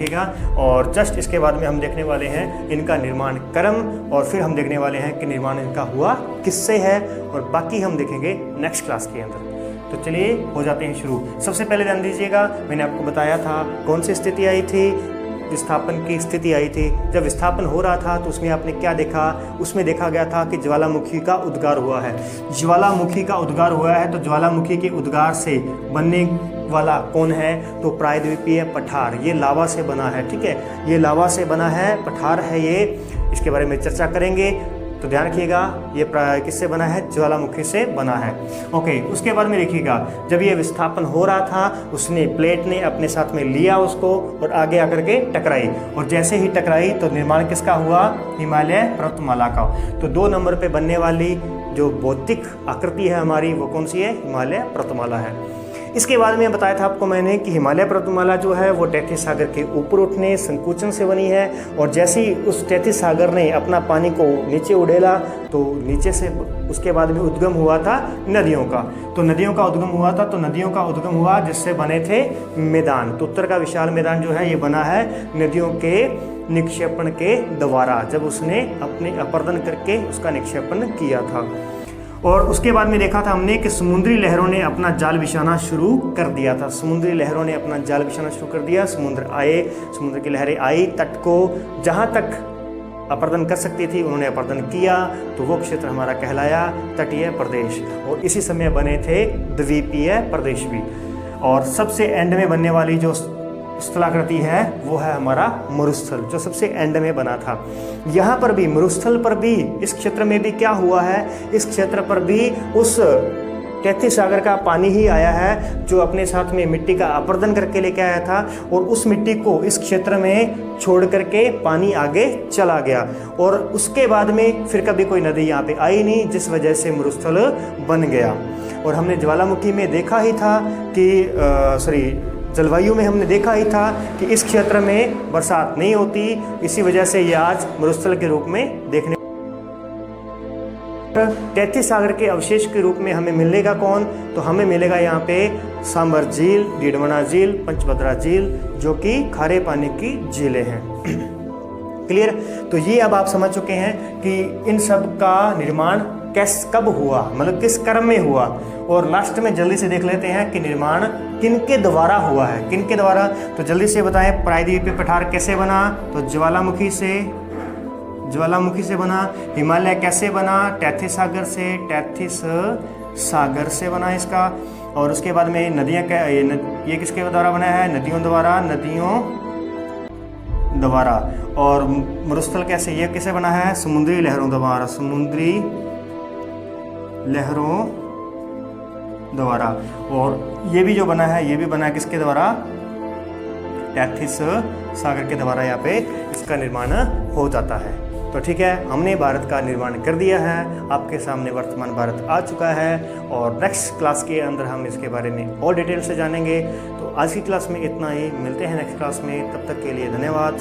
और जस्ट इसके बाद में हम देखने वाले हैं इनका निर्माण क्रम, और फिर हम देखने वाले हैं कि निर्माण इनका हुआ किससे है, और बाकी हम देखेंगे नेक्स्ट क्लास के अंदर। तो चलिए हो जाते हैं शुरू। सबसे पहले ध्यान दीजिएगा, मैंने आपको बताया था कौन सी स्थिति आई थी, विस्थापन की स्थिति आई थी। जब विस्थापन हो रहा था तो उसमें आपने क्या देखा, उसमें देखा गया था कि ज्वालामुखी का उद्गार हुआ है। ज्वालामुखी का उद्गार हुआ है तो ज्वालामुखी के उद्गार से बनने वाला कौन है, तो प्रायद्वीपीय पठार, ये लावा से बना है। ठीक है, ये लावा से बना है, पठार है ये, इसके बारे में चर्चा करेंगे। तो ध्यान रखिएगा, ये किससे बना है, ज्वालामुखी से बना है। ओके, उसके बाद में देखिएगा, जब ये विस्थापन हो रहा था उसने प्लेट ने अपने साथ में लिया उसको और आगे आकर के टकराई, और जैसे ही टकराई तो निर्माण किसका हुआ, हिमालय पर्वतमाला का। तो 2 नंबर पे बनने वाली जो भौतिक आकृति है हमारी वो कौन सी है, हिमालय पर्वतमाला है। इसके बाद में बताया था आपको मैंने कि हिमालय पर्वतमाला जो है वो टैथिस सागर के ऊपर उठने संकुचन से बनी है, और जैसे ही उस टैथिस सागर ने अपना पानी को नीचे उड़ेला तो नीचे से उसके बाद में उद्गम हुआ था नदियों का। तो नदियों का उद्गम हुआ था, तो नदियों का उद्गम हुआ जिससे बने थे मैदान। तो उत्तर का विशाल मैदान जो है ये बना है नदियों के निक्षेपण के द्वारा, जब उसने अपने अपर्दन करके उसका निक्षेपण किया था। और उसके बाद में देखा था हमने कि समुद्री लहरों ने अपना जाल बिछाना शुरू कर दिया था। समुद्री लहरों ने अपना जाल बिछाना शुरू कर दिया, समुद्र आए, समुद्र की लहरें आई, तट को जहाँ तक अपर्दन कर सकती थी उन्होंने अपर्दन किया, तो वो क्षेत्र हमारा कहलाया तटीय प्रदेश। और इसी समय बने थे द्वीपीय प्रदेश भी। और सबसे एंड में बनने वाली जो स्थलाकृति है वो है हमारा मरुस्थल, जो सबसे एंड में बना था। यहाँ पर भी मरुस्थल पर भी, इस क्षेत्र में भी क्या हुआ है, इस क्षेत्र पर भी उस टैथिस सागर का पानी ही आया है जो अपने साथ में मिट्टी का अपर्दन करके लेके आया था, और उस मिट्टी को इस क्षेत्र में छोड़ करके पानी आगे चला गया, और उसके बाद में फिर कभी कोई नदी यहाँ पे आई नहीं, जिस वजह से मरुस्थल बन गया। और हमने ज्वालामुखी में देखा ही था कि जलवायु में हमने देखा ही था कि इस क्षेत्र में बरसात नहीं होती, इसी वजह से ये आज मरुस्थल के रूप में देखने। टैथिस सागर के अवशेष के रूप में हमें मिलेगा कौन, तो हमें मिलेगा यहाँ पे सांबर झील, डीडवाना झील, पंचभद्रा झील, जो कि खारे पानी की झीलें हैं। क्लियर। तो ये अब आप समझ चुके हैं कि इन सब का निर्माण कब हुआ, मतलब किस क्रम में हुआ। और लास्ट में जल्दी से देख लेते हैं कि निर्माण किनके द्वारा हुआ है, किनके द्वारा। तो जल्दी से बताएं, प्रायद्वीपीय पठार कैसे बना, तो ज्वालामुखी से बना। हिमालय कैसे बना, टैथिस सागर से बना इसका। और उसके बाद में नदियाँ ये किसके द्वारा बना है, नदियों द्वारा। और मरुस्थल कैसे, ये कैसे बना है, समुद्री लहरों द्वारा। और ये भी जो बना है ये भी बना है किसके द्वारा, टैथिस सागर के द्वारा। यहाँ पे इसका निर्माण हो जाता है। तो ठीक है, हमने भारत का निर्माण कर दिया है, आपके सामने वर्तमान भारत आ चुका है, और नेक्स्ट क्लास के अंदर हम इसके बारे में और डिटेल से जानेंगे। तो आज की क्लास में इतना ही, मिलते हैं नेक्स्ट क्लास में, तब तक के लिए धन्यवाद।